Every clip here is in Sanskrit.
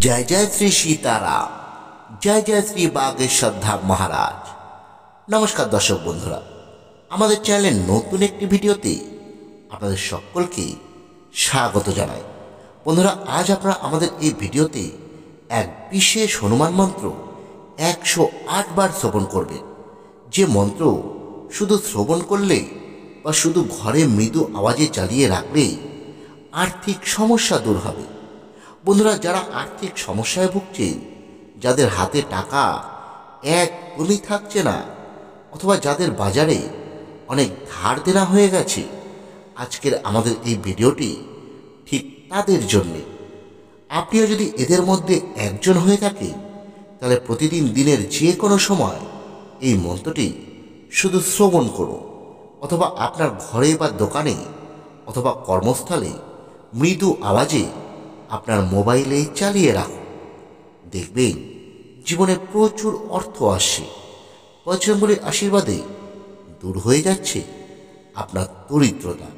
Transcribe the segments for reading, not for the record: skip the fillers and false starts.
जय जय श्री सीताराम, जय जय श्री बागेश्वर धाम महाराज। नमस्कार दर्शक बंधुरा, আমাদের চ্যানেলের নতুন একটি ভিডিওতে আপনাদের সকলকে স্বাগত জানাই। বন্ধুরা, আজ আপনারা আমাদের এই ভিডিওতে এক বিশেষ হনুমান মন্ত্র 108 বার শ্রবণ করবেন। যে মন্ত্র শুধু শ্রবণ করলে বা শুধু ঘরে মৃদু আওয়াজে চালিয়ে রাখলে আর্থিক সমস্যা দূর হবে। বন্ধুরা, যারা আর্থিক সমস্যায় ভুগছেন, যাদের হাতে টাকা একদমই থাকছে না, অথবা যাদের বাজারে অনেক ধার দেনা হয়ে গেছে, আজকের আমাদের এই ভিডিওটি ঠিক তাদের জন্যে। আপনিও যদি এদের মধ্যে একজন হয়ে থাকেন, তাহলে প্রতিদিন দিনের যে কোনো সময় এই মন্ত্রটি শুধু শ্রবণ করুন, অথবা আপনার ঘরে বা দোকানে অথবা কর্মস্থলে মৃদু আওয়াজে আপনার মোবাইলে চালিয়ে রাখুন। দেখবেন জীবনে প্রচুর অর্থ আসছে, বজরংবলীর আশীর্বাদে দূর হয়ে যাচ্ছে আপনার দরিদ্রতা।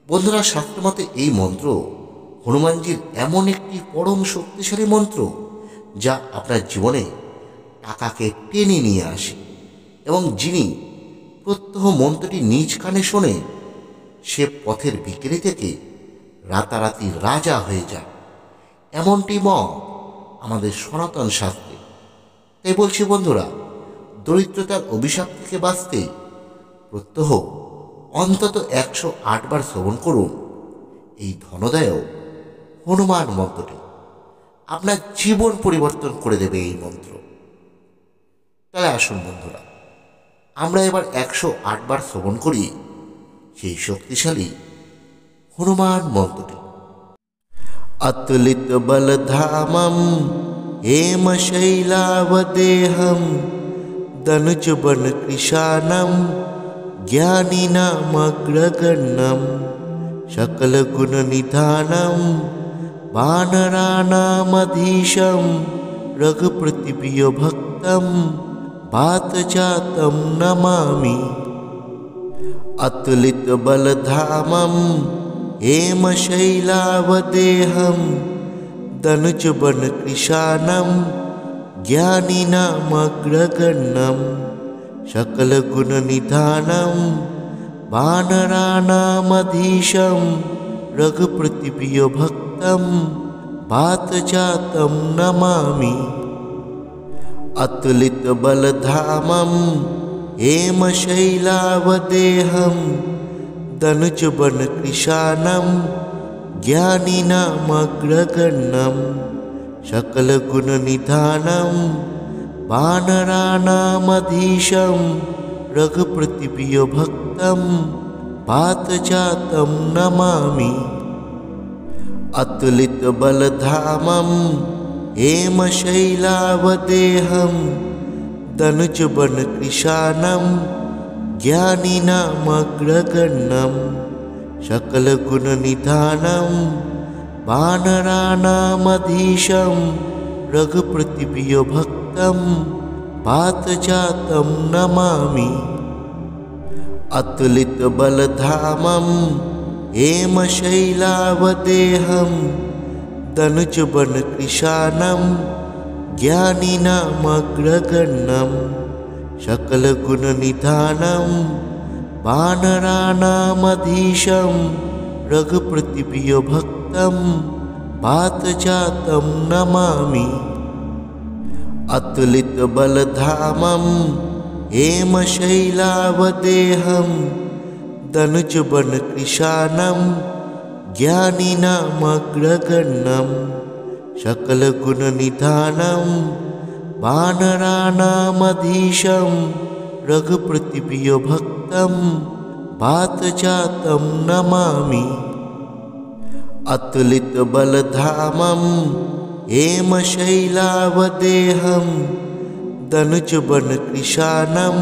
বন্ধুরা, শাস্ত্রমতে এই মন্ত্র হনুমানজির এমন একটি পরম শক্তিশালী মন্ত্র, যা আপনার জীবনে টাকাকে টেনে নিয়ে আসে, এবং যিনি প্রত্যহ মন্ত্রটি নিজ কানে শোনেন, সে পথের ভিখারি থেকে রাতারাতি রাজা হয়ে যায়। এমনটি মত আমাদের সনাতন শাস্ত্রে। তাই বলছি বন্ধুরা, দরিদ্রতার অভিশাপ থেকে বাঁচতে প্রত্যহ অন্তত 108 বার শ্রবণ করুন এই ধনদায়ক হনুমান মন্ত্রটি। আপনার জীবন পরিবর্তন করে দেবে এই মন্ত্র। তাহলে আসুন বন্ধুরা, আমরা এবার 108 বার শ্রবণ করি সেই শক্তিশালী হনুমান মন্ত্রটি। अतुलित बलधामं हेमशैलावदेहं दनुजबन कृशानं ज्ञानिनामग्रगण्यं सकलगुणनिधानं वानराणामधीशं रघुप्रतिप्रियभक्तं वातजातं नमामि। अतुलित बलधामं हेमशैलावदेहं दनुजबन कृशानं ज्ञानिनामग्रगण्यं सकलगुणनिधानं वानराणामधीशं रघुप्रतिप्रियभक्तं वातजातं नमामि। अतुलित बलधामं हेमशैलावदेहं दनुजबन कृशानं ज्ञानिनामग्रगण्यं सकलगुणनिधानं वानराणामधीशं रघुप्रतिप्रियभक्तं वातजातं नमामि। अतुलित बलधामं हेमशैलावदेहं दनुजबन कृशानं ज्ञानिनामग्रगण्यं सकलगुणनिधानं वानराणामधीशं रघुप्रतिप्रियभक्तं वातजातं नमामि। अतुलित बलधामं हेमशैलावदेहं दनुजबन कृशानं ज्ञानिनामग्रगण्यं सकलगुणनिधानं वानराणामधीशं रघुप्रतिप्रियभक्तं वातजातं नमामि। अतुलित बलधामं हेमशैलावदेहं दनुजबन कृशानं ज्ञानिनामग्रगण्यं सकलगुणनिधानं वानराणामधीशं रघुप्रतिप्रियभक्तं वातजातं नमामि। अतुलित बलधामं हेमशैलावदेहं दनुजबन कृशानं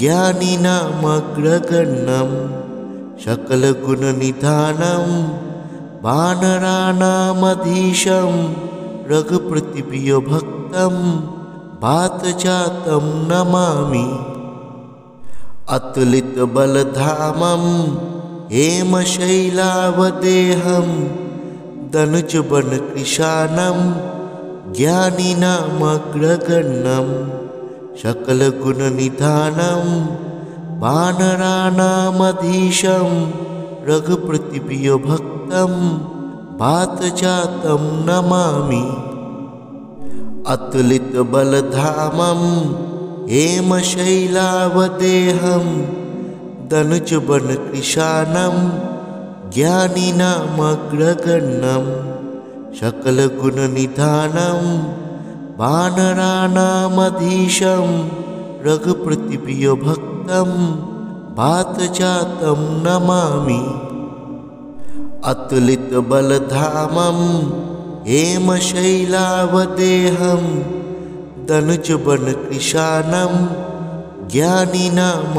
ज्ञानिनामग्रगण्यं सकलगुणनिधानं वानराणामधीशं रघुप्रतिप्रियभक्तं वातजातं नमामि। अतुलित बलधामं हेमशैलावदेहं दनुजबनकृशानं ज्ञानिनामग्रगण्यं सकलगुणनिधानं वानराणामधीशं रघुपतिप्रियभक्तं वातजातं नमामि। अतुलितबलधामं हेमशैलावदेहं दनुजबनकृशानं ज्ञानिनामग्रगण्यं सकलगुणनिधानं वानराणामधीशं रघुपतिप्रियभक्तं वातजातं नमामि। अतुलितबलधामं हेमशैलावदेहं दनुजबनकृशानं ज्ञानिनामग्रगण्यं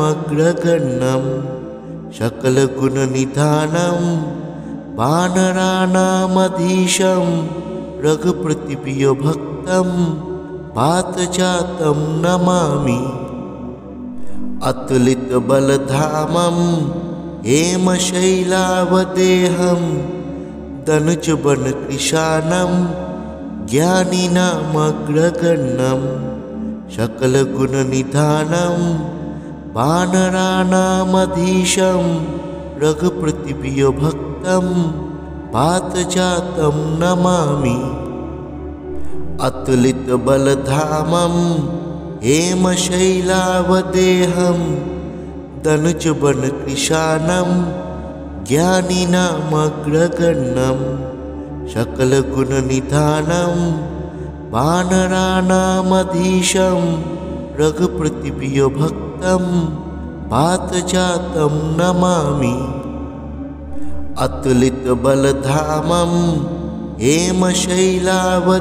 सकलगुणनिधानं वानराणामधीशं रघुपतिप्रियभक्तं वातजातं नमामि। अतुलितबलधामं हेमशैलावदेहं दनुजबनकृशानं ज्ञानिनामग्रगण्यं सकलगुणनिधानं वानराणामधीशं रघुपतिप्रियभक्तं वातजातं नमामि। अतुलितबलधामं हेमशैलावदेहं दनुजबनकृशानं ज्ञानिनामग्रगण्यं सकलगुणनिधानं वानराणामधीशं रघुपतिप्रियभक्तं वातजातं नमामि। अतुलितबलधामं हेमशैलावदेहं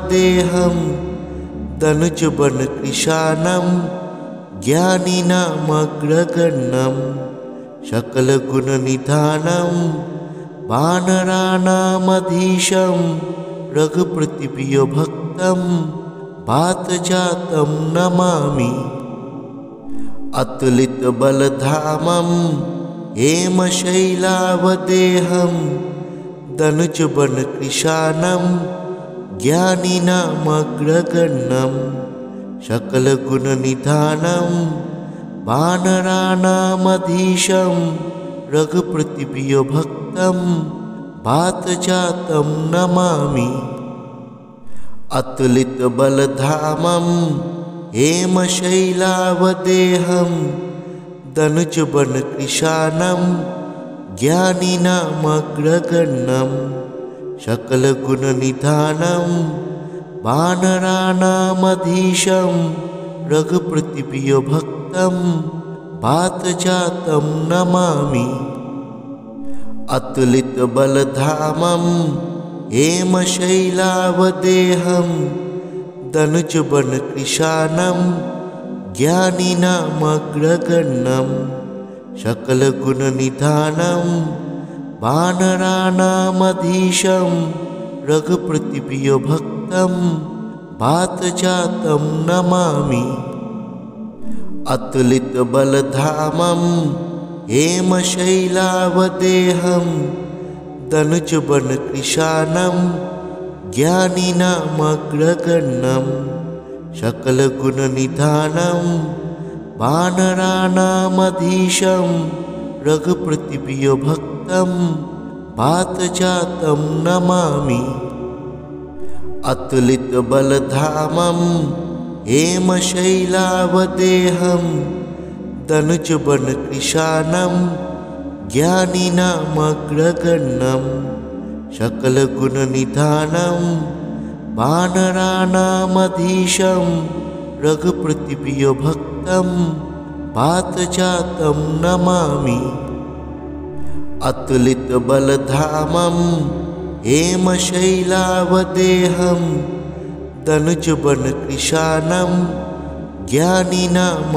दनुजबनकृशानं ज्ञानिनामग्रगण्यं सकलगुणनिधानं वानराणामधीशं रघुपतिप्रियभक्तं वातजातं नमामि। अतुलितबलधामं हेमशैलावदेहं दनुजबनकृशानं ज्ञानिनामग्रगण्यं सकलगुणनिधानं वानराणामधीशं रघुपतिप्रियभक्तं वातजातं नमामि। अतुलितबलधामं हेमशैलावदेहं दनुजबनकृशानं ज्ञानिनामग्रगण्यं सकलगुणनिधानं वानराणामधीशं रघुपतिप्रियभक्तं वातजातं नमामि। अतुलितबलधामं हेमशैलावदेहं दनुजबनकृशानं ज्ञानिनामग्रगण्यं सकलगुणनिधानं वानराणामधीशं रघुपतिप्रियभक्तं वातजातं नमामि। अतुलितबलधामं हेमशैलावदेहं दनुजबनकृशानं ज्ञानिनामग्रगण्यं सकलगुणनिधानं वानराणामधीशं रघुपतिप्रियभक्तं वातजातं नमामि। अतुलितबलधामं हेमशैलावदेहं दनुजबनकृशानं ज्ञानिनामग्रगण्यं सकलगुणनिधानं वानराणामधीशं रघुपतिप्रियभक्तं वातजातं नमामि। अतुलितबलधामं हेमशैलावदेहं दनुजबनकृशानं ज्ञानिनामग्रगण्यं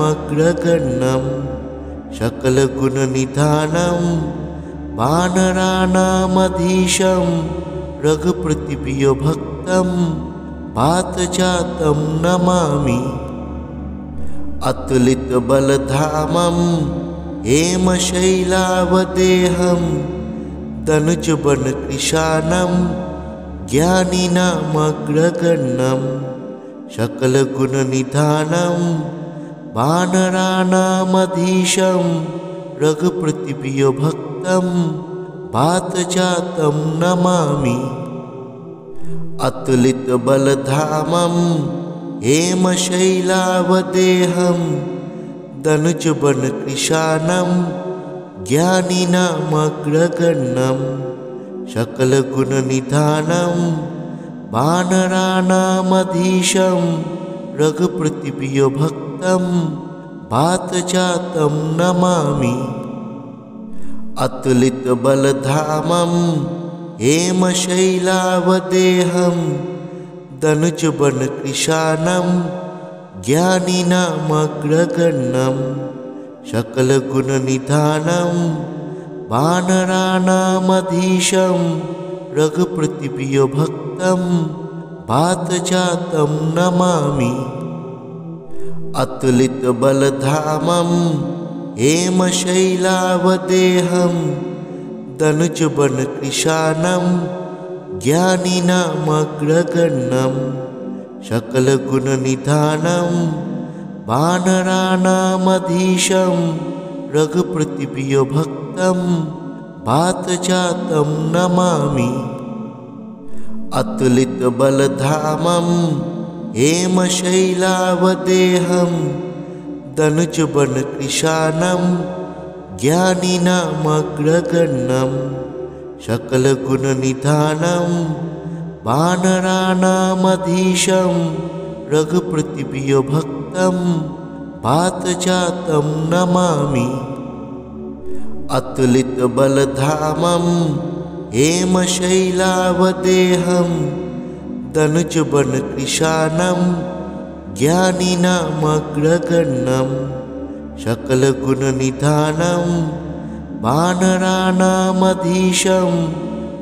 सकलगुणनिधानं वानराणामधीशं रघुपतिप्रियभक्तं वातजातं नमामि। अतुलितबलधामं हेमशैलावदेहं दनुजबनकृशानं ज्ञानिनामग्रगण्यं सकलगुणनिधानं वानराणामधीशं रघुपतिप्रियभक्तं वातजातं नमामि। अतुलितबलधामं हेमशैलावदेहं दनुजवनकृशानं ज्ञानिनामग्रगण्यं सकलगुणनिधानं वानराणामधीशं रघुपतिप्रियभक्तं वातजातं नमामि। अतुलितबलधामं हेमशैलावदेहं दनुजवनकृशानं ज्ञानिनामग्रगण्यं सकलगुणनिधानं वानराणामधीशं रघुपतिप्रियभक्तं वातजातं नमामि। अतुलितबलधामं हेमशैलावदेहं दनुजवनकृशानं ज्ञानिनामग्रगण्यं सकलगुणनिधानं वानराणामधीशं रघुपतिप्रियभक्तं वातजातं नमामि। अतुलितबलधामं हेमशैलावदेहं दनुजवनकृशानं ज्ञानिनामग्रगण्यं सकलगुणनिधानं वानराणामधीशं रघुपतिप्रियभक्तं वातजातं नमामि। अतुलितबलधामं हेमशैलावदेहं दनुजवनकृशानं ज्ञानिनामग्रगण्यं सकलगुणनिधानं वानराणामधीशं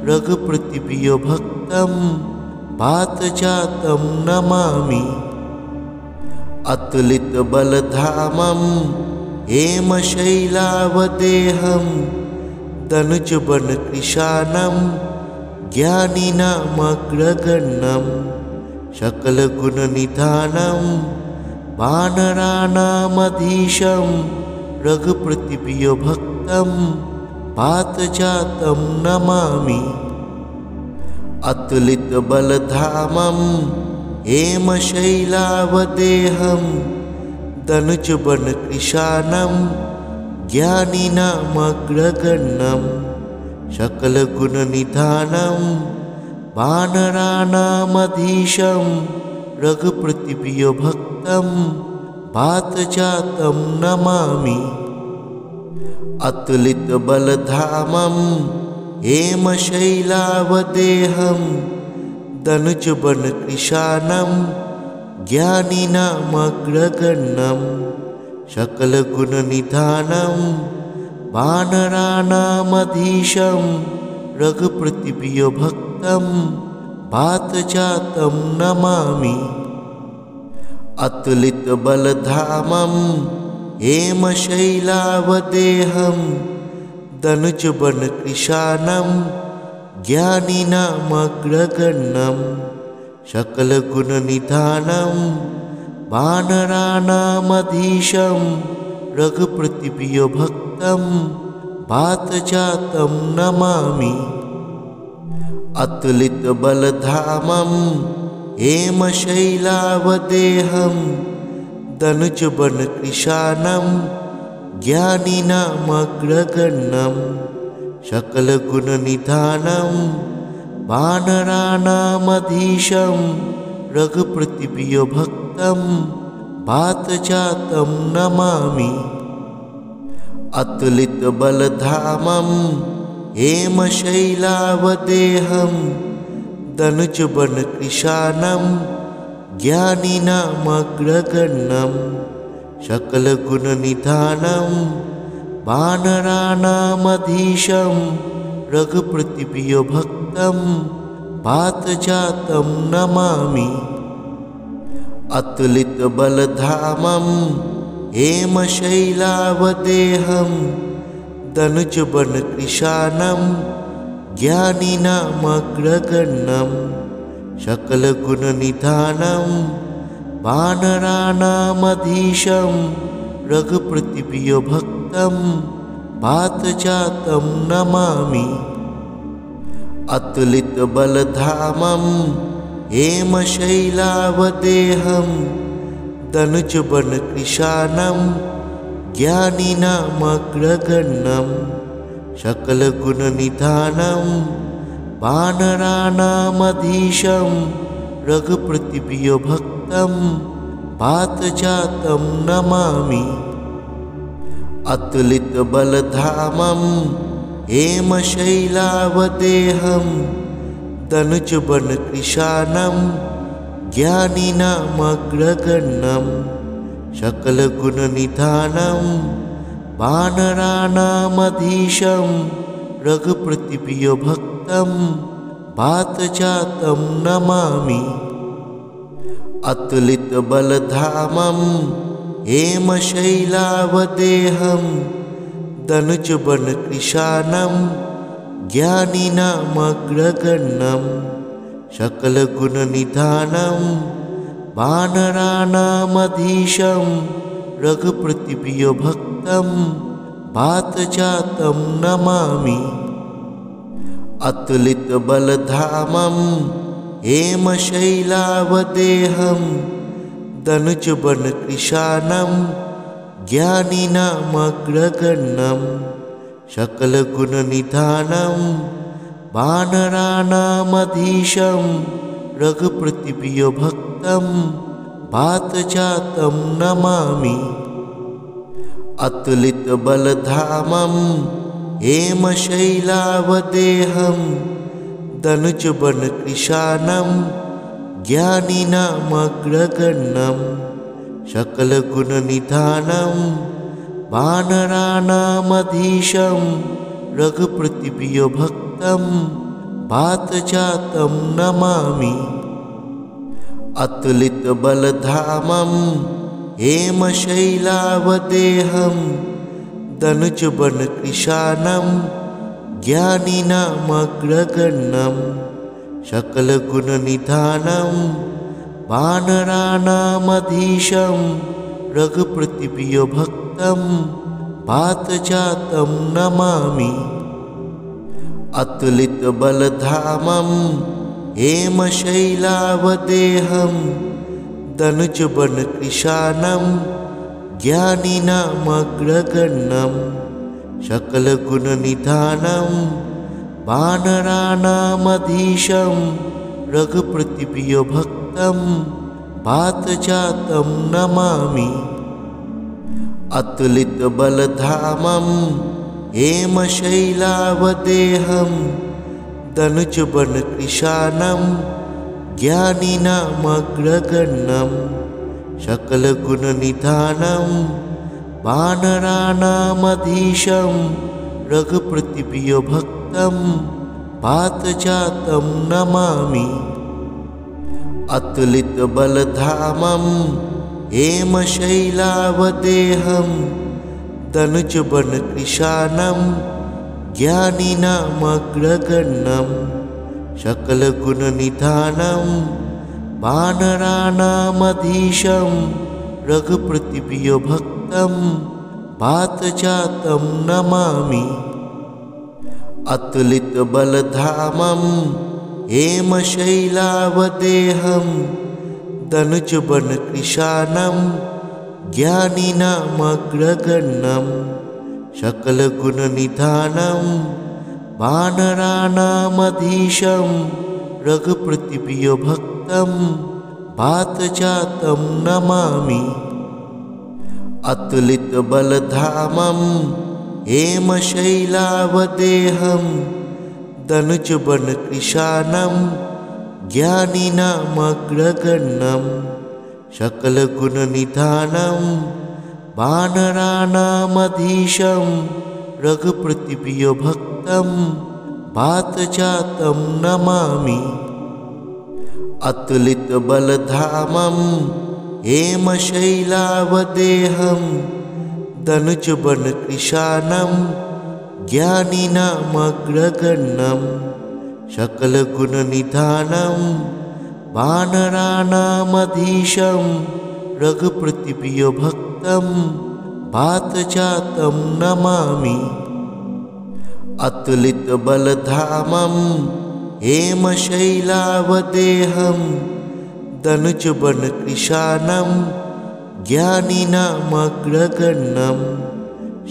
रघुपतिप्रियभक्तं वातजातं नमामि। अतुलितबलधामं हेमशैलावदेहं दनुजवनकृशानं ज्ञानिनामग्रगण्यं सकलगुणनिधानं वानराणामधीशं रघुपतिप्रियभक्तं वातजातं नमामि। अतुलितबलधामं हेमशैलावदेहं दनुजवनकृशानं ज्ञानिनामग्रगण्यं सकलगुणनिधानं वानराणामधीशं रघुपतिप्रियभक्तं वातजातं नमामि। अतुलितबलधामं हेमशैलावदेहं दनुजवनकृशानं ज्ञानिनामग्रगण्यं सकलगुणनिधानं वानराणामधीशं रघुपतिप्रियभक्तं वातजातं नमामि। अतुलितबलधामं हेमशैलावदेहं दनुजवनकृशानं ज्ञानिनामग्रगण्यं सकलगुणनिधानं वानराणामधीशं रघुपतिप्रियभक्तं वातजातं नमामि। अतुलितबलधामं हेमशैलावदेहं दनुजवनकृशानं ज्ञानिनामग्रगण्यं सकलगुणनिधानं वानराणामधीशं रघुपतिप्रियभक्तं वातजातं नमामि। अतुलितबलधामं हेमशैलावदेहं दनुजवनकृशानं ज्ञानिनामग्रगण्यं सकलगुणनिधानं वानराणामधीशं रघुपतिप्रियभक्तं वातजातं नमामि। अतुलितबलधामं हेमशैलावदेहं दनुजवनकृशानं ज्ञानिनामग्रगण्यं सकलगुणनिधानं वानराणामधीशं रघुपतिप्रियभक्तं पार्थजातं नमामि। अतुलितबलधामं हेमशैलावदेहं धनुजवनकृशानं ज्ञानिनामग्रगण्यं सकलगुणनिधानं वानराणामधीशं रघुपतिप्रियभक्तं पार्थजातं नमामि। अतुलितबलधामं हेमशैलावदेहं धनुजवनकृशानं ज्ञानिनामग्रगण्यं सकलगुणनिधानं वानराणामधीशं रघुपतिप्रियभक्तं पार्थजातं नमामि। अतुलितबलधामं हेमशैलावदेहं धनुजवनकृशानं ज्ञानिनामग्रगण्यं सकलगुणनिधानं वानराणामधीशं रघुपतिप्रियभक्तं पार्थजातं नमामि। अतुलितबलधामं हेमशैलावदेहं धनुजवनकृशानं ज्ञानिनामग्रगण्यं सकलगुणनिधानं वानराणामधीशं रघुपतिप्रियभक्तं पार्थजातं नमामि। अतुलितबलधामं हेमशैलावदेहं धनुजवनकृशानं ज्ञानिनामग्रगण्यं सकलगुणनिधानं वानराणामधीशं रघुपतिप्रियभक्तं पार्थजातं नमामि। अतुलितबलधामं हेमशैलावदेहं धनुजवनकृशानं ज्ञानिनामग्रगण्यं सकलगुणनिधानं वानराणामधीशं रघुपतिप्रियभक्तं पार्थजातं नमामि। अतुलितबलधामं हेमशैलावदेहं धनुजवनकृशानं ज्ञानिनामग्रगण्यं सकलगुणनिधानं वानराणामधीशं रघुपतिप्रियभक्तं पार्थजातं नमामि। अतुलितबलधामं हेमशैलावदेहं धनुजवनकृशानं ज्ञानिनामग्रगण्यं सकलगुणनिधानं वानराणामधीशं रघुपतिप्रियभक्तं पार्थजातं नमामि। अतुलितबलधामं हेमशैलावदेहं धनुजवनकृशानं ज्ञानिनामग्रगण्यं सकलगुणनिधानं वानराणामधीशं रघुपतिप्रियभक्तं पार्थजातं नमामि। अतुलितबलधामं हेमशैलावदेहं धनुजवनकृशानं ज्ञानिनामग्रगण्यं सकलगुणनिधानं वानराणामधीशं रघुपतिप्रियभक्तं पार्थजातं नमामि। अतुलितबलधामं हेमशैलावदेहं धनुजवनकृशानं ज्ञानिनामग्रगण्यं सकलगुणनिधानं वानराणामधीशं रघुपतिप्रियभक्तं पार्थजातं नमामि। अतुलितबलधामं हेमशैलावदेहं धनुजवनकृशानं ज्ञानिनामग्रगण्यं सकलगुणनिधानं वानराणामधीशं रघुपतिप्रियभक्तं वातजातं नमामि। अतुलितबलधामं हेमशैलावदेहं दनुजवनकृशानं ज्ञानिनामग्रगण्यं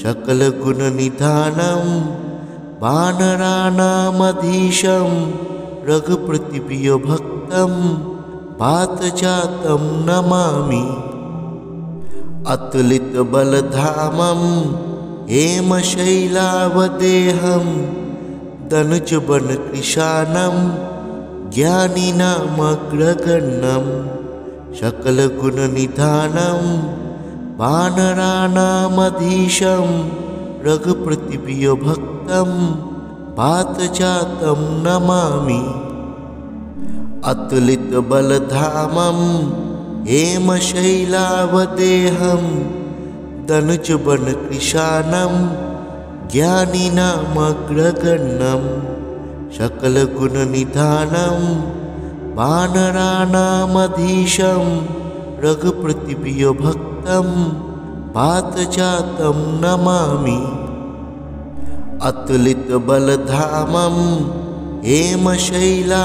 सकलगुणनिधानं वानराणामधीशं रघुपतिप्रियभक्तं वातजातं नमामि। अतुलितबलधामं हेमशैलावदेहं दनुजवनकृशानं ज्ञानिनामग्रगण्यं सकलगुणनिधानं वानराणामधीशं रघुपतिप्रियभक्तं वातजातं नमामि। अतुलितबलधामं हेमशैलावदेहं दनुजवनकृशानं ज्ञानिनामग्रगण्यं सकलगुणनिधानं वानराणामधीशं रघुपतिप्रियभक्तं वातजातं नमामि। अतुलितबलधामं हेमशैलावदेहं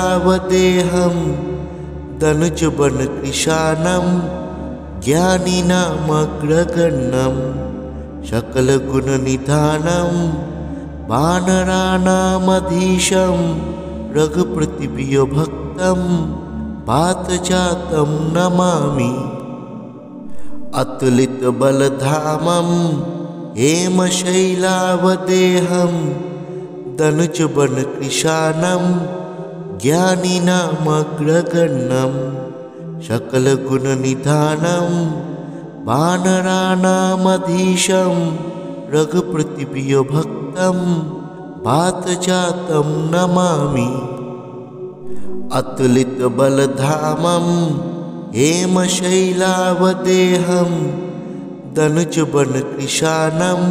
दनुजवनकृशानं ज्ञानिनामग्रगण्यं सकलगुणनिधानं वानराणामधीशं रघुपतिप्रियभक्तं वातजातं नमामि। अतुलितबलधामं हेमशैलावदेहं दनुजवनकृशानं ज्ञानिनामग्रगण्यं सकलगुणनिधानं वानराणामधीशं रघुपतिप्रियभक्तं वातजातं नमामि। अतुलितबलधामं हेमशैलावदेहं दनुजवनकृशानं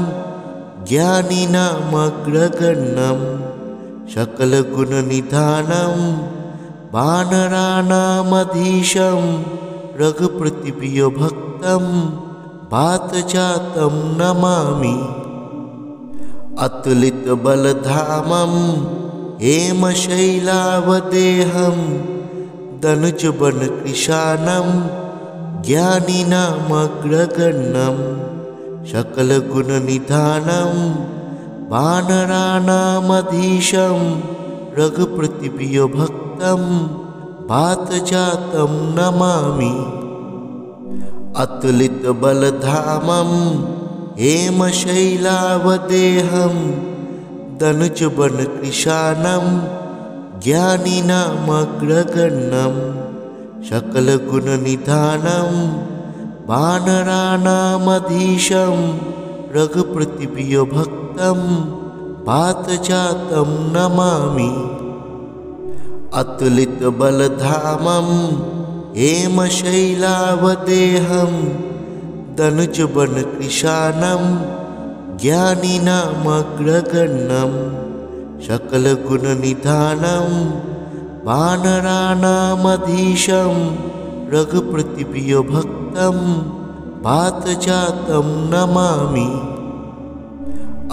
ज्ञानिनामग्रगण्यं सकलगुणनिधानं वानराणामधीशं रघुपतिप्रियभक्तं वातजातं नमामि। अतुलितबलधामं हेमशैलावदेहं दनुजवनकृशानं ज्ञानिनामग्रगण्यं सकलगुणनिधानं वानराणामधीशं रघुपतिप्रियभक्तं वातजातं नमामि। अतुलितबलधामं हेमशैलावदेहं दनुजवनकृशानं ज्ञानिनामग्रगण्यं सकलगुणनिधानं वानराणामधीशं रघुपतिप्रियभक्तं वातजातं नमामि। अतुलितबलधामं हेमशैलावदेहं दनुजवनकृशानं ज्ञानिनामग्रगण्यं सकलगुणनिधानं वानराणामधीशं रघुपतिप्रियभक्तं वातजातं नमामि।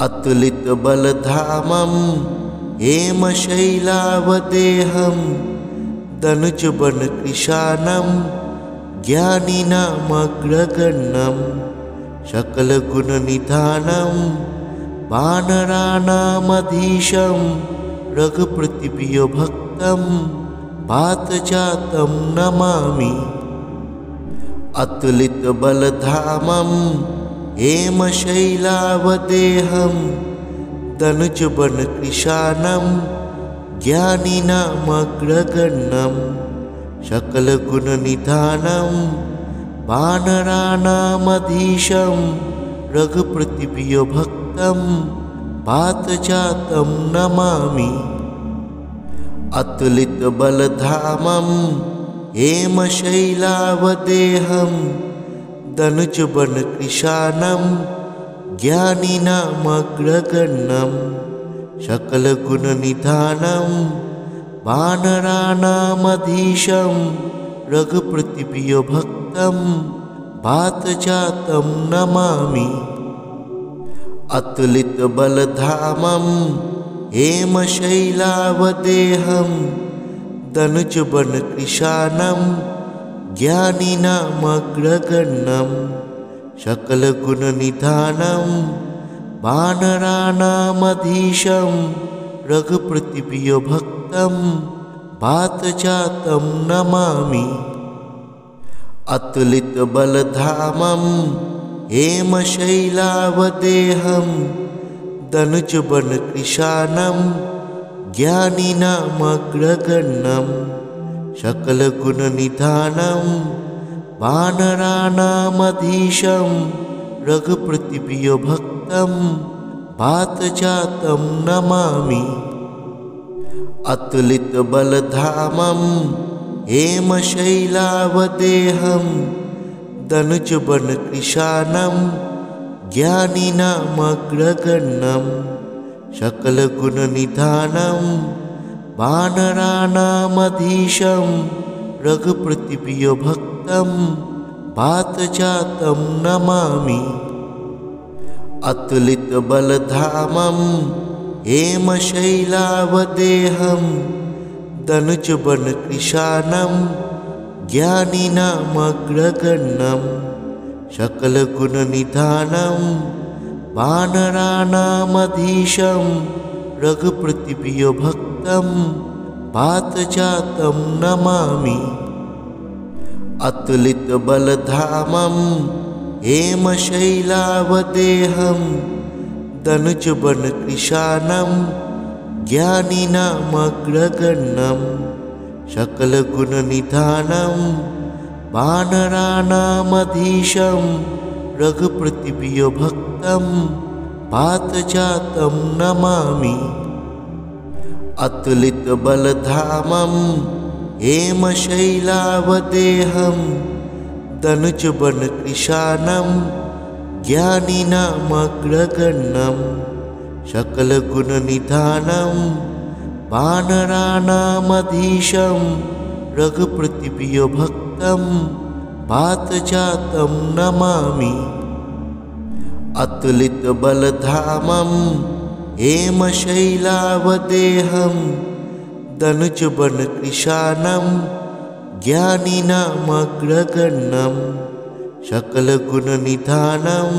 अतुलितबलधामं हेमशैलावदेहं दनुजवनकृशानं ज्ञानिनामग्रगण्यं सकलगुणनिधानं वानराणामधीशं रघुपतिप्रियभक्तं वातजातं नमामि। अतुलितबलधामं हेमशैलावदेहं दनुजवनकृशानं ज्ञानिनामग्रगण्यं सकलगुणनिधानं वानराणामधीशं रघुपतिप्रियभक्तं वातजातं नमामि। अतुलितबलधामं हेमशैलावदेहं दनुजवनकृशानं ज्ञानिनामग्रगण्यं सकलगुणनिधानं वानराणामधीशं रघुपतिप्रियभक्तं वातजातं नमामि। अतुलितबलधामं हेमशैलावदेहं धनुजवनकृशानं ज्ञानिनामग्रगण्यं सकलगुणनिधानं वानराणामधीशं रघुपतिप्रियभक्तं वातजातं नमामि। अतुलितबलधामं हेमशैलावदेहं धनुजवनकृशानं ज्ञानिनामग्रगण्यं सकलगुणनिधानं वानराणामधीशं रघुपतिप्रियभक्तं वातजातं नमामि। अतुलितबलधामं हेमशैलावदेहं धनुजवनकृशानं ज्ञानिनामग्रगण्यं सकलगुणनिधानं वानराणामधीशं रघुपतिप्रियभक्तं वातजातं नमामि। अतुलितबलधामं हेमशैलावदेहं धनुजवनकृशानं ज्ञानिनामग्रगण्यं सकलगुणनिधानं वानराणामधीशं रघुपतिप्रियभक्तं वातजातं नमामि। अतुलितबलधामं हेमशैलावदेहं धनुजवनकृशानं ज्ञानिनामग्रगण्यं सकलगुणनिधानं वानराणामधीशं रघुपतिप्रियभक्तं वातजातं नमामि। अतुलितबलधामं हेमशैलावदेहं धनुजवनकृशानं ज्ञानिनामग्रगण्यं सकलगुणनिधानं वानराणामधीशं रघुपतिप्रियभक्तं वातजातं नमामि। अतुलितबलधामं हेमशैलावदेहं धनुजवनकृशानं ज्ञानिनामग्रगण्यं सकलगुणनिधानं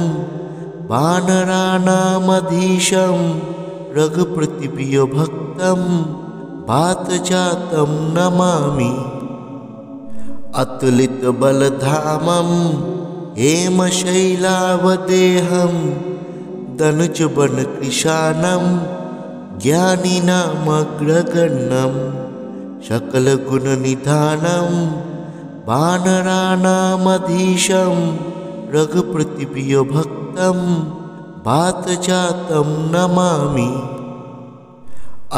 वानराणामधीशं रघुपतिप्रियभक्तं वातजातं नमामि। अतुलितबलधामं हेमशैलावदेहं धनुजवनकृशानं ज्ञानिनामग्रगण्यं सकलगुणनिधानं वानराणामधीशं रघुपतिप्रियभक्तं वातजातं नमामि।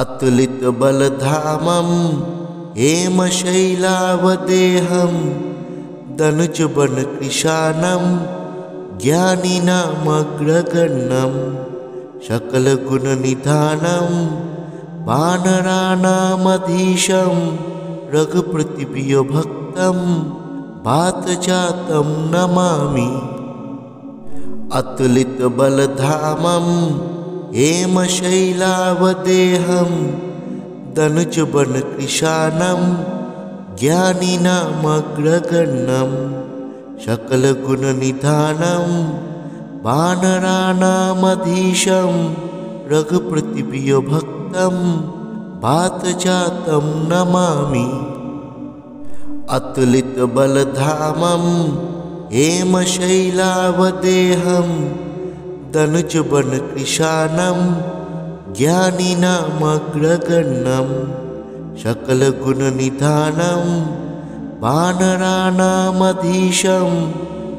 अतुलितबलधामं हेमशैलावदेहं धनुजवनकृशानं ज्ञानिनामग्रगण्यं सकलगुणनिधानं वानराणामधीशं रघुपतिप्रियभक्तं वातजातं नमामि। अतुलितबलधामं हेमशैलावदेहं धनुजवनकृशानं ज्ञानिनामग्रगण्यं सकलगुणनिधानं वानराणामधीशं रघुपतिप्रियभक्तं वातजातं नमामि। अतुलितबलधामं हेमशैलावदेहं धनुजवनकृशानं ज्ञानिनामग्रगण्यं सकलगुणनिधानं वानराणामधीशं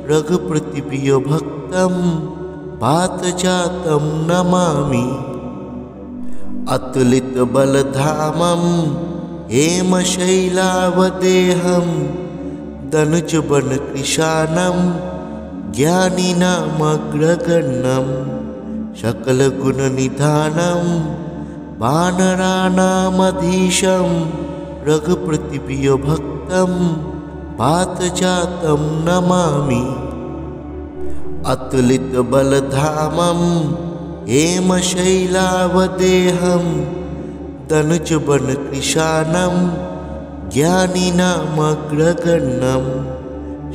रघुपतिप्रियभक्तं वातजातं नमामि। अतुलितबलधामं हेमशैलावदेहं धनुजवनकृशानं ज्ञानिनामग्रगण्यं सकलगुणनिधानं वानराणामधीशं रघुपतिप्रियभक्तं पार्थजातं नमामि। अतुलितबलधामं हेमशैलावदेहं धनुजवनकृशानं ज्ञानिनामग्रगण्यं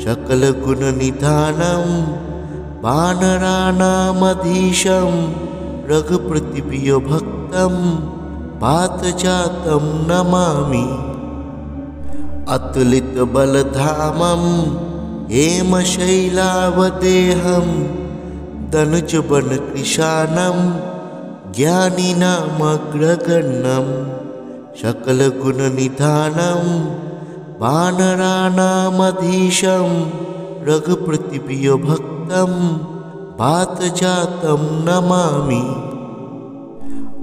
सकलगुणनिधानं वानराणामधीशं रघुपतिप्रियभक्तं पार्थजातं नमामि। अतुलितबलधामं हेमशैलावदेहं धनुजवनकृशानं ज्ञानिनामग्रगण्यं सकलगुणनिधानं वानराणामधीशं रघुपतिप्रियभक्तं पार्थजातं नमामि।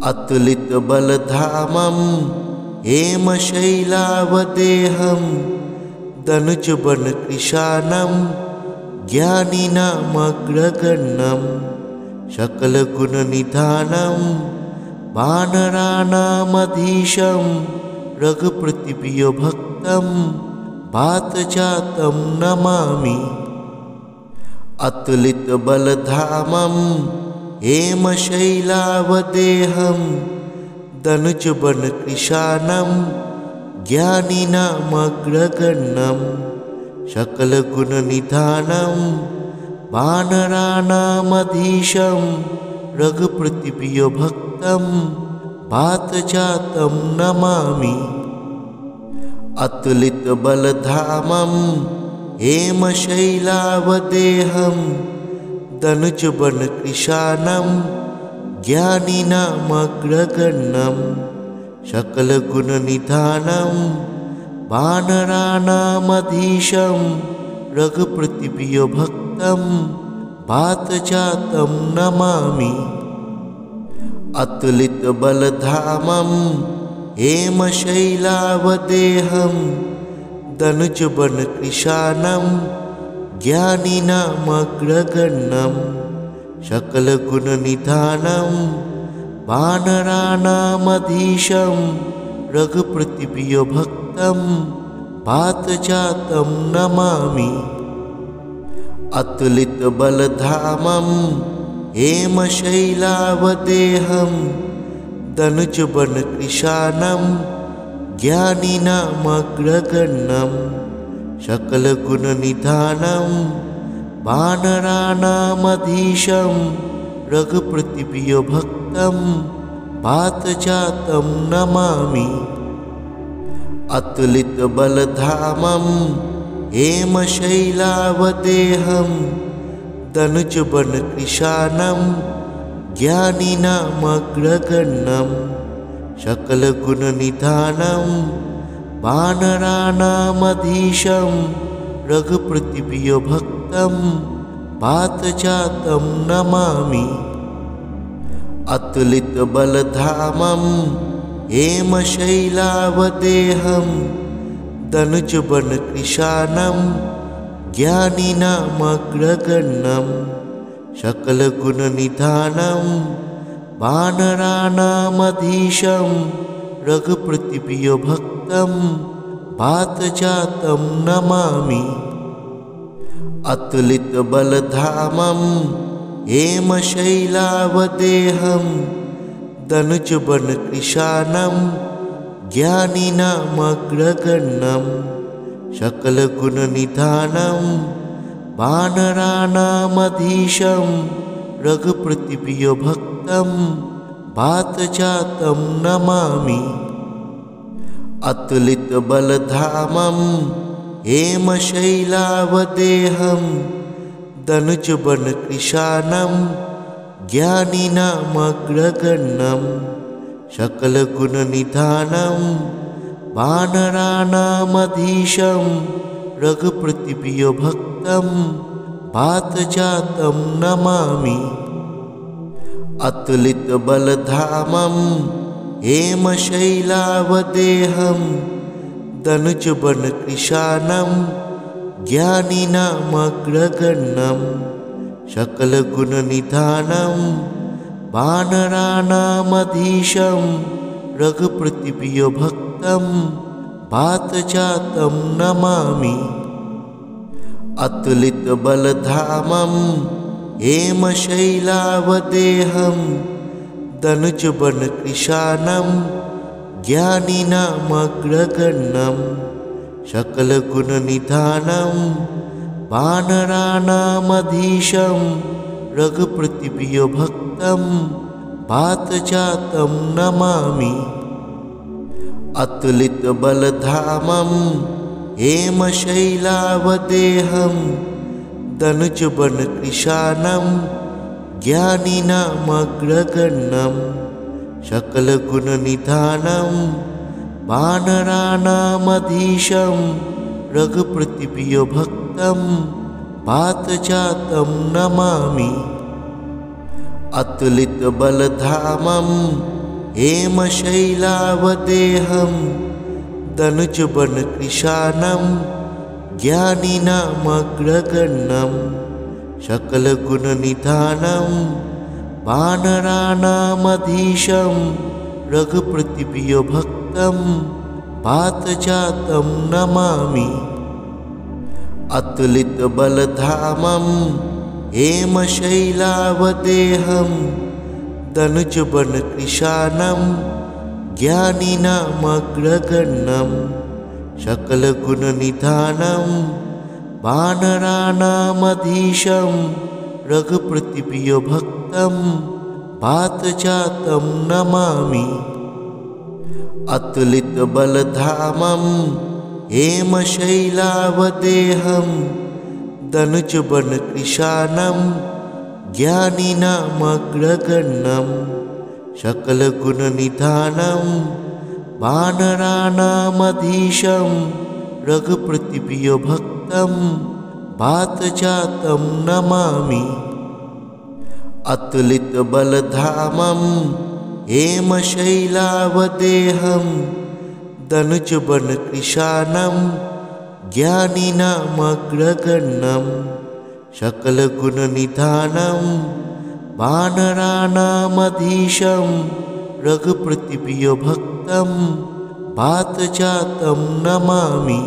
अतुलितबलधामं हेमशैलावदेहं धनुजवनकृशानं ज्ञानिनामग्रगण्यं सकलगुणनिधानं वानराणामधीशं रघुपतिप्रियभक्तं पार्थजातं नमामि। अतुलितबलधामं हेमशैलावदेहं धनुजवनकृशानं ज्ञानिनामग्रगण्यं सकलगुणनिधानं वानराणामधीशं रघुपतिप्रियभक्तं पार्थजातं नमामि। अतुलितबलधामं हेमशैलावदेहं धनुजवनकृशानं ज्ञानिनामग्रगण्यं सकलगुणनिधानं वानराणामधीशं रघुपतिप्रियभक्तं पार्थजातं नमामि। अतुलितबलधामं हेमशैलावदेहं धनुजवनकृशानं ज्ञानिनामग्रगण्यं सकलगुणनिधानं वानराणामधीशं रघुपतिप्रियभक्तं पार्थजातं नमामि। अतुलितबलधामं हेमशैलावदेहं धनुजवनकृशानं ज्ञानिनामग्रगण्यं सकलगुणनिधानं वानराणामधीशं रघुपतिप्रियभक्तं पार्थजातं नमामि। अतुलितबलधामं हेमशैलावदेहं धनुजवनकृशानं ज्ञानिनामग्रगण्यं सकलगुणनिधानं वानराणामधीशं रघुपतिप्रियभक्तं पार्थजातं नमामि। अतुलितबलधामं हेमशैलावदेहं धनुजवनकृशानं ज्ञानिनामग्रगण्यं सकलगुणनिधानं वानराणामधीशं रघुपतिप्रियभक्तं पार्थजातं नमामि। अतुलितबलधामं हेमशैलावदेहं धनुजवनकृशानं ज्ञानिनामग्रगण्यं सकलगुणनिधानं वानराणामधीशं रघुपतिप्रियभक्तं पार्थजातं नमामि। अतुलितबलधामं हेमशैलावदेहं धनुजवनकृशानं ज्ञानिनामग्रगण्यं सकलगुणनिधानं वानराणामधीशं रघुपतिप्रियभक्तं पार्थजातं नमामि। अतुलितबलधामं हेमशैलावदेहं धनुजवनकृशानं ज्ञानिनामग्रगण्यं सकलगुणनिधानं वानराणामधीशं रघुपतिप्रियभक्तं वातजातं नमामि। अतुलितबलधामं हेमशैलावदेहं दनुजवनकृशानं ज्ञानिनामग्रगण्यं सकलगुणनिधानं वानराणामधीशं रघुपतिप्रियभक्तं वातजातं नमामि। अतुलितबलधामं हेमशैलावदेहं दनुजवनकृशानं ज्ञानिनामग्रगण्यं सकलगुणनिधानं वानराणामधीशं रघुपतिप्रियभक्तं वातजातं नमामि। अतुलितबलधामं हेमशैलावदेहं दनुजवनकृशानं ज्ञानिनामग्रगण्यं सकलगुणनिधानं वानराणामधीशं रघुपतिप्रियभक्तं वातजातं नमामि। अतुलितबलधामं हेमशैलावदेहं दनुजवनकृशानं ज्ञानिनामग्रगण्यं सकलगुणनिधानं वानराणामधीशं रघुपतिप्रियभक्तं वातजातं नमामि। अतुलितबलधामं हेमशैलावदेहं दनुजवनकृशानं ज्ञानिनामग्रगण्यं सकलगुणनिधानं वानराणामधीशं रघुपतिप्रियभक्तं वातजातं नमामि। अतुलितबलधामं हेमशैलावदेहं दनुजवनकृशानं ज्ञानिनामग्रगण्यं सकलगुणनिधानं वानराणामधीशं रघुपतिप्रियभक्तं वातजातं नमामि।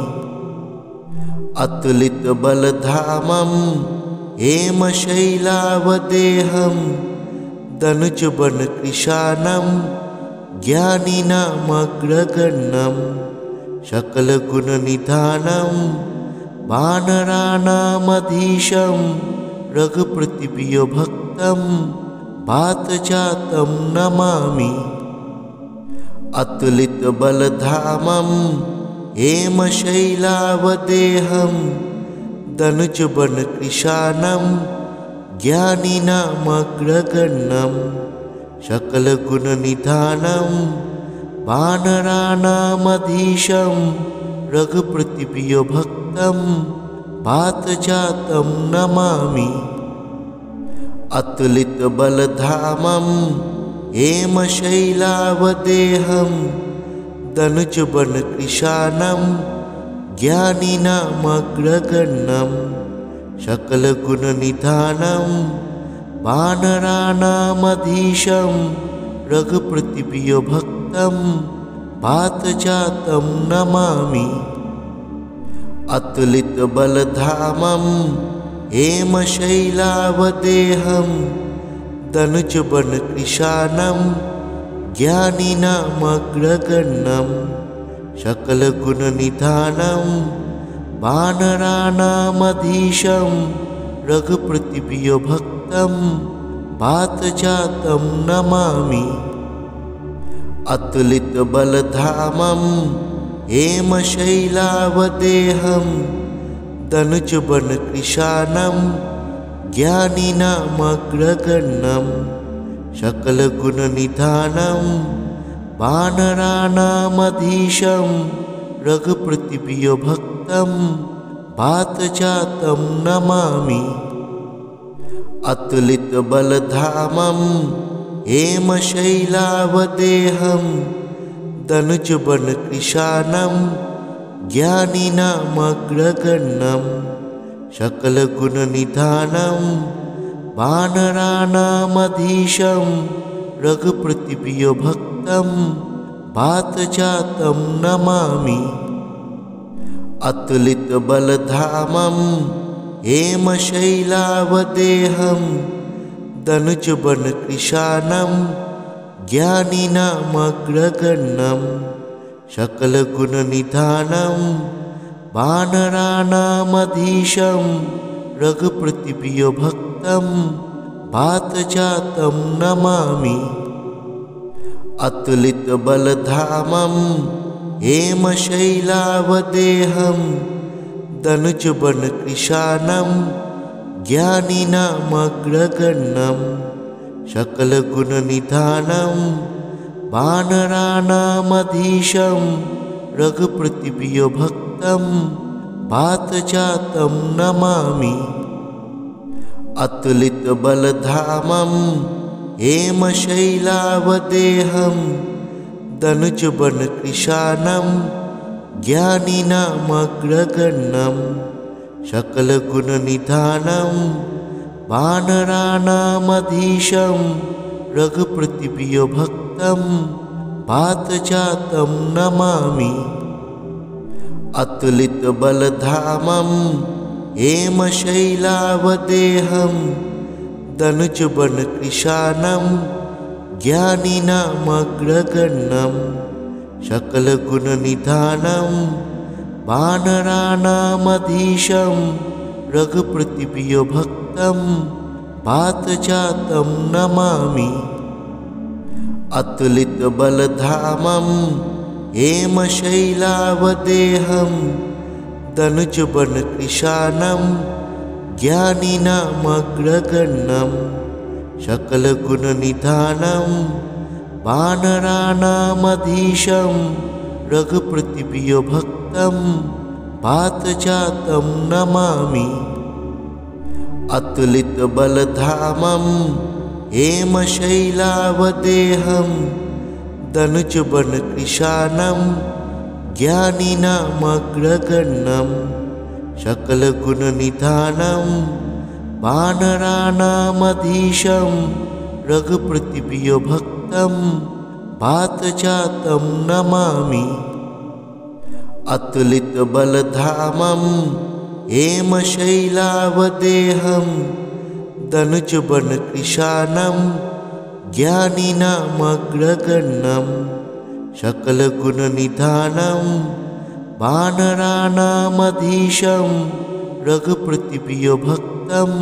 अतुलितबलधामं हेमशैलावदेहं दनुजवनकृशानं ज्ञानिनामग्रगण्यं सकलगुणनिधानं वानराणामधीशं रघुपतिप्रियभक्तं वातजातं नमामि। अतुलितबलधामं हेमशैलावदेहं दनुजवनकृशानं ज्ञानिनामग्रगण्यं सकलगुणनिधानं वानराणामधीशं रघुपतिप्रियभक्तं वातजातं नमामि। अतुलितबलधामं हेमशैलावदेहं दनुजवनकृशानं ज्ञानिनामग्रगण्यं सकलगुणनिधानं वानराणामधीशं रघुपतिप्रियभक्तं वातजातं नमामि। अतुलितबलधामं हेमशैलावदेहं दनुजवनकृशानं ज्ञानिनामग्रगण्यं सकलगुणनिधानं वानराणामधीशं रघुपतिप्रियभक्तं वातजातं नमामि। अतुलितबलधामं हेमशैलावदेहं दनुजवनकृशानं ज्ञानिनामग्रगण्यं सकलगुणनिधानं वानराणामधीशं रघुपतिप्रियभक्तं वातजातं नमामि। अतुलितबलधामं हेमशैलावदेहं दनुजवनकृशानं ज्ञानिनामग्रगण्यं सकलगुणनिधानं वानराणामधीशं रघुपतिप्रियभक्तं वातजातं नमामि। अतुलितबलधामं हेमशैलावदेहं दनुजवनकृशानं ज्ञानिनामग्रगण्यं सकलगुणनिधानं वानराणामधीशं रघुपतिप्रियभक्तं वातजातं नमामि। अतुलितबलधामं हेमशैलावदेहं दनुजवनकृशानं ज्ञानिनामग्रगण्यं सकलगुणनिधानं वानराणामधीशं रघुपतिप्रियभक्तं वातजातं नमामि। अतुलितबलधामं हेमशैलावदेहं दनुजवनकृशानं ज्ञानिनामग्रगण्यं सकलगुणनिधानं वानराणामधीशं रघुपतिप्रियभक्तं वातजातं नमामि। अतुलितबलधामं हेमशैलावदेहं दनुजवनकृशानं ज्ञानिनामग्रगण्यं सकलगुणनिधानं वानराणामधीशं रघुपतिप्रियभक्तं वातजातं नमामि। अतुलितबलधामं हेमशैलावदेहं दनुजवनकृशानं ज्ञानिनामग्रगण्यं सकलगुणनिधानं वानराणामधीशं रघुपतिप्रियभक्तं वातजातं नमामि। अतुलितबलधामं हेमशैलावदेहं दनुजवनकृशानं ज्ञानिनामग्रगण्यं सकलगुणनिधानं वानराणामधीशं रघुपतिप्रियभक्तं वातजातं नमामि। अतुलितबलधामं हेमशैलावदेहं दनुजवनकृशानं ज्ञानिनामग्रगण्यं सकलगुणनिधानं वानराणामधीशं रघुपतिप्रियभक्तं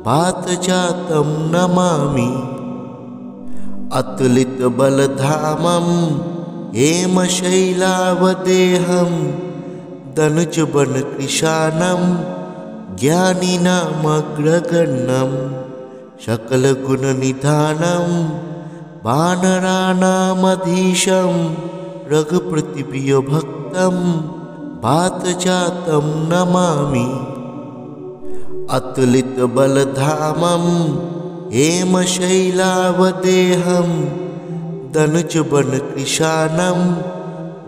वातजातं नमामि। अतुलितबलधामं हेमशैलावदेहं दनुजवनकृशानं ज्ञानिनामग्रगण्यं सकलगुणनिधानं वानराणामधीशं रघुपतिप्रियभक्तं वातजातं नमामि। अतुलितबलधामं हेमशैलावदेहं दनुजवनकृशानं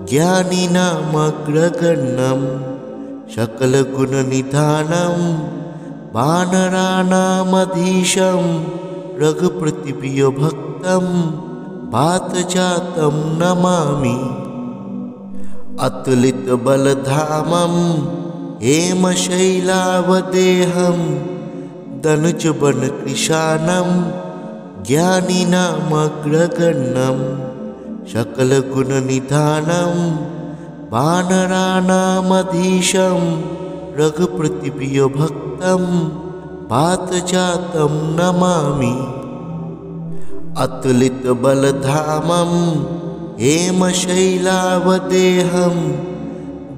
ज्ञानिनामग्रगण्यं सकलगुणनिधानं वानराणामधीशं रघुपतिप्रियभक्तं वातजातं नमामि। अतुलितबलधामं हेमशैलावदेहं दनुजवनकृशानं ज्ञानिनामग्रगण्यं सकलगुणनिधानं वानराणामधीशं रघुपतिप्रियभक्तं वातजातं नमामि। अतुलितबलधामं हेमशैलावदेहं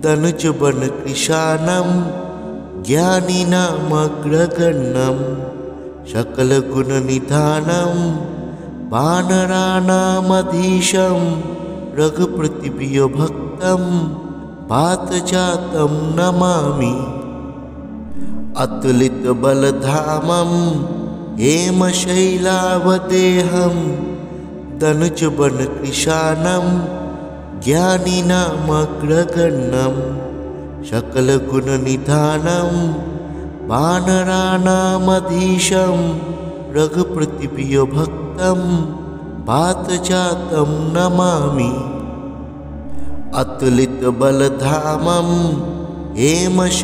दनुजवनकृशानं ज्ञानिनामग्रगण्यं सकलगुणनिधानं वानराणामधीशं रघुपतिप्रियभक्तं वातजातं नमामि। अतुलितबलधामं हेमशैलावदेहं दनुजवनकृशानं ज्ञानिनामग्रगण्यं सकलगुणनिधानं वानराणामधीशं रघुपतिप्रियभक्तं वातजातं नमामि। अतुलितबलधामं हेमशैलावदेहं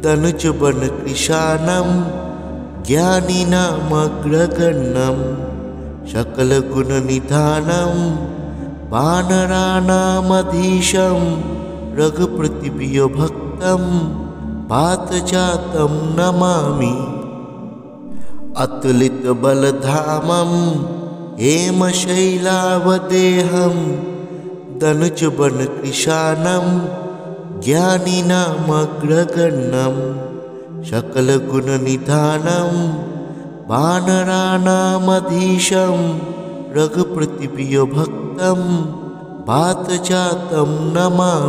दनुजवनकृशानं ज्ञानिनामग्रगण्यं सकलगुणनिधानं वानराणामधीशं रघुपतिप्रियभक्तं वातजातं नमामि। अतुलितबलधामं हेमशैलावदेहं दनुजवनकृशानं ज्ञानिनामग्रगण्यं सकलगुणनिधानं वानराणामधीशं रघुपतिप्रियभक्तं वातजातं नमामि।